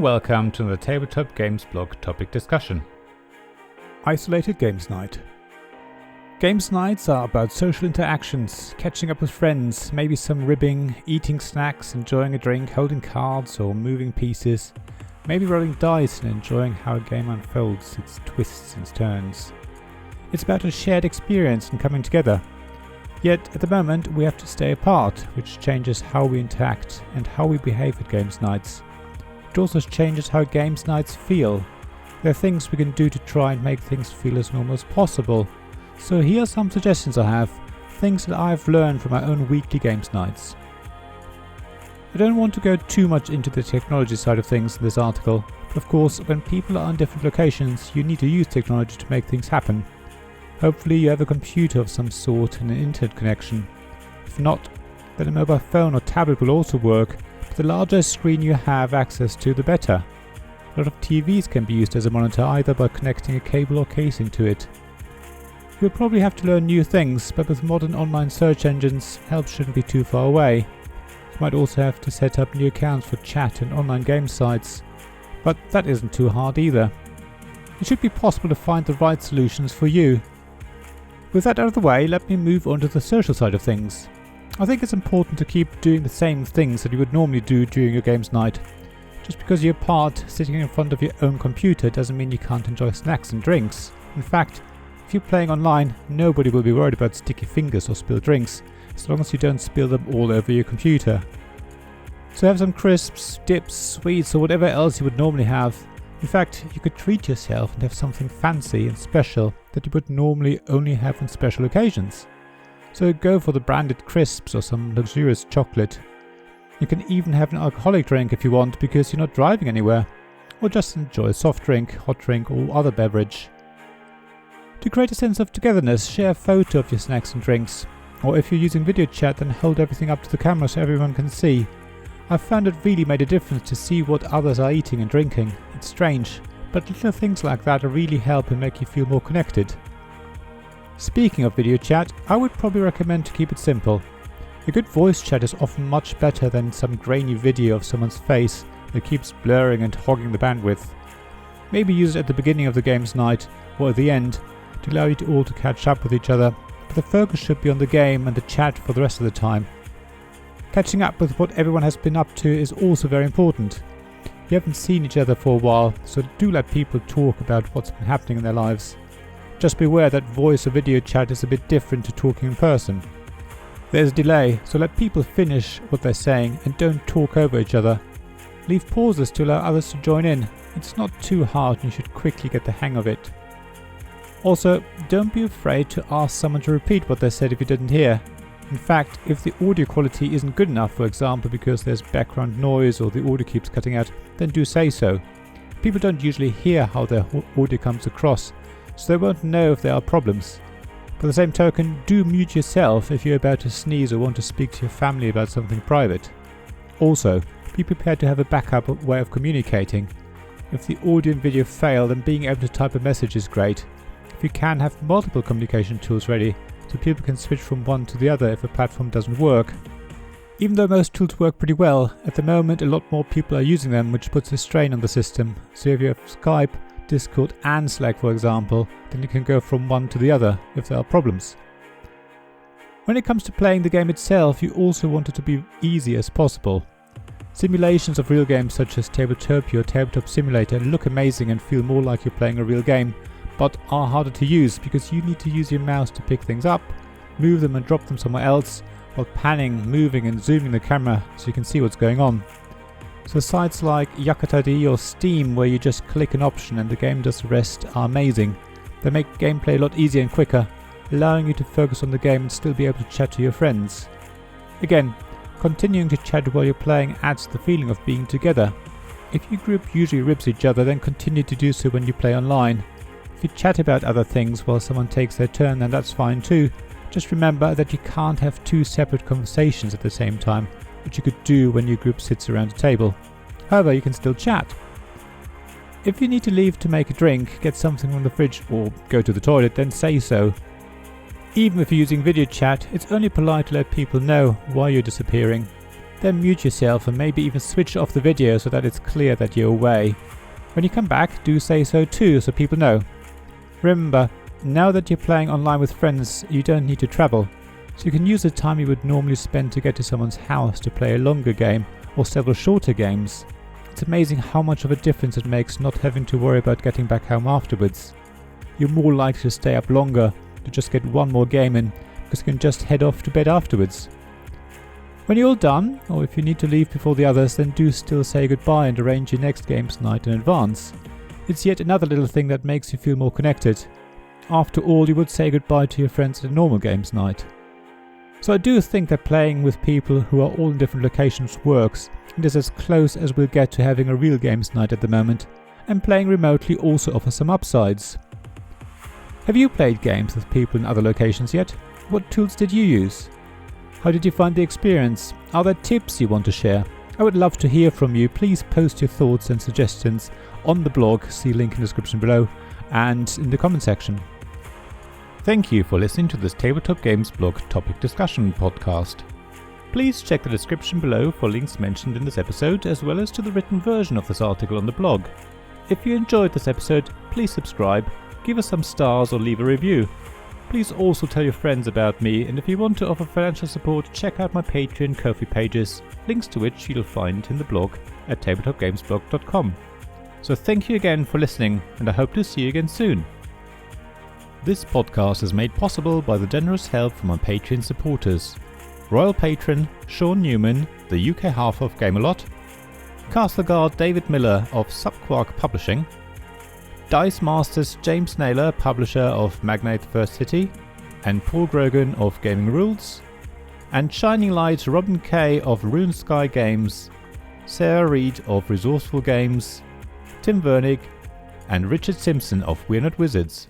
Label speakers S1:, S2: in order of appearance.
S1: welcome to the Tabletop Games blog topic discussion.
S2: Isolated Games Night. Games nights are about social interactions, catching up with friends, maybe some ribbing, eating snacks, enjoying a drink, holding cards or moving pieces, maybe rolling dice and enjoying how a game unfolds, its twists and turns. It's about a shared experience and coming together. Yet at the moment we have to stay apart, which changes how we interact and how we behave at games nights. It also changes how games nights feel. There are things we can do to try and make things feel as normal as possible. So here are some suggestions I have, things that I've learned from my own weekly games nights. I don't want to go too much into the technology side of things in this article, but of course when people are in different locations you need to use technology to make things happen. Hopefully you have a computer of some sort and an internet connection. If not, then a mobile phone or tablet will also work, but the larger screen you have access to, the better. A lot of TVs can be used as a monitor either by connecting a cable or casing to it. You'll probably have to learn new things, but with modern online search engines, help shouldn't be too far away. You might also have to set up new accounts for chat and online game sites, but that isn't too hard either. It should be possible to find the right solutions for you. With that out of the way, let me move on to the social side of things. I think it's important to keep doing the same things that you would normally do during your games night. Just because you're apart, sitting in front of your own computer doesn't mean you can't enjoy snacks and drinks. In fact, if you're playing online, nobody will be worried about sticky fingers or spilled drinks, as long as you don't spill them all over your computer. So have some crisps, dips, sweets or whatever else you would normally have. In fact, you could treat yourself and have something fancy and special that you would normally only have on special occasions. So go for the branded crisps or some luxurious chocolate. You can even have an alcoholic drink if you want because you're not driving anywhere. Or just enjoy a soft drink, hot drink or other beverage. To create a sense of togetherness, share a photo of your snacks and drinks. Or if you're using video chat, then hold everything up to the camera so everyone can see. I've found it really made a difference to see what others are eating and drinking. It's strange, but little things like that really help and make you feel more connected. Speaking of video chat, I would probably recommend to keep it simple. A good voice chat is often much better than some grainy video of someone's face that keeps blurring and hogging the bandwidth. Maybe use it at the beginning of the game's night or at the end to allow you all to catch up with each other, but the focus should be on the game and the chat for the rest of the time. Catching up with what everyone has been up to is also very important. You haven't seen each other for a while, so do let people talk about what's been happening in their lives. Just beware that voice or video chat is a bit different to talking in person. There's a delay, so let people finish what they're saying and don't talk over each other. Leave pauses to allow others to join in. It's not too hard and you should quickly get the hang of it. Also, don't be afraid to ask someone to repeat what they said if you didn't hear. In fact, if the audio quality isn't good enough, for example because there's background noise or the audio keeps cutting out, then do say so. People don't usually hear how their audio comes across, so they won't know if there are problems. By the same token, do mute yourself if you're about to sneeze or want to speak to your family about something private. Also, be prepared to have a backup way of communicating. If the audio and video fail, then being able to type a message is great. If you can, have multiple communication tools ready, so people can switch from one to the other if a platform doesn't work. Even though most tools work pretty well, at the moment a lot more people are using them, which puts a strain on the system. So if you have Skype, Discord and Slack for example, then you can go from one to the other if there are problems. When it comes to playing the game itself, you also want it to be easy as possible. Simulations of real games such as Tabletop or Tabletop Simulator look amazing and feel more like you're playing a real game, but are harder to use because you need to use your mouse to pick things up, move them and drop them somewhere else, while panning, moving and zooming the camera so you can see what's going on. So sites like Yakata.d or Steam, where you just click an option and the game does the rest, are amazing. They make gameplay a lot easier and quicker, allowing you to focus on the game and still be able to chat to your friends. Again, continuing to chat while you're playing adds the feeling of being together. If your group usually ribs each other, then continue to do so when you play online. If you chat about other things while someone takes their turn, then that's fine too. Just remember that you can't have two separate conversations at the same time, which you could do when your group sits around a table. However, you can still chat. If you need to leave to make a drink, get something from the fridge or go to the toilet, then say so. Even if you're using video chat, it's only polite to let people know why you're disappearing. then mute yourself and maybe even switch off the video so that it's clear that you're away. When you come back, do say so too, so people know. Remember, now that you're playing online with friends, you don't need to travel, so you can use the time you would normally spend to get to someone's house to play a longer game or several shorter games. It's amazing how much of a difference it makes not having to worry about getting back home afterwards. You're more likely to stay up longer to just get one more game in, because you can just head off to bed afterwards. When you're all done, or if you need to leave before the others, then do still say goodbye and arrange your next games night in advance. It's yet another little thing that makes you feel more connected. After all, you would say goodbye to your friends at a normal games night. So I do think that playing with people who are all in different locations works, and is as close as we'll get to having a real games night at the moment, and playing remotely also offers some upsides. Have you played games with people in other locations yet? What tools did you use? How did you find the experience? Are there tips you want to share? I would love to hear from you. Please post your thoughts and suggestions on the blog, see link in the description below, and in the comment section.
S1: Thank you for listening to this Tabletop Games blog topic discussion podcast. Please check the description below for links mentioned in this episode, as well as to the written version of this article on the blog. If you enjoyed this episode, please subscribe, give us some stars or leave a review. Please also tell your friends about me, and if you want to offer financial support, check out my Patreon and Ko-fi pages, links to which you'll find in the blog at tabletopgamesblog.com. So thank you again for listening, and I hope to see you again soon. This podcast is made possible by the generous help from my Patreon supporters: Royal Patron Sean Newman, the UK half of Gamelot, Castle Guard David Miller of Subquark Publishing, Dice Masters James Naylor, publisher of Magnate First City, and Paul Grogan of Gaming Rules, and Shining Light Robin Kay of Rune Sky Games, Sarah Reed of Resourceful Games, Tim Vernig, and Richard Simpson of We're Not Wizards.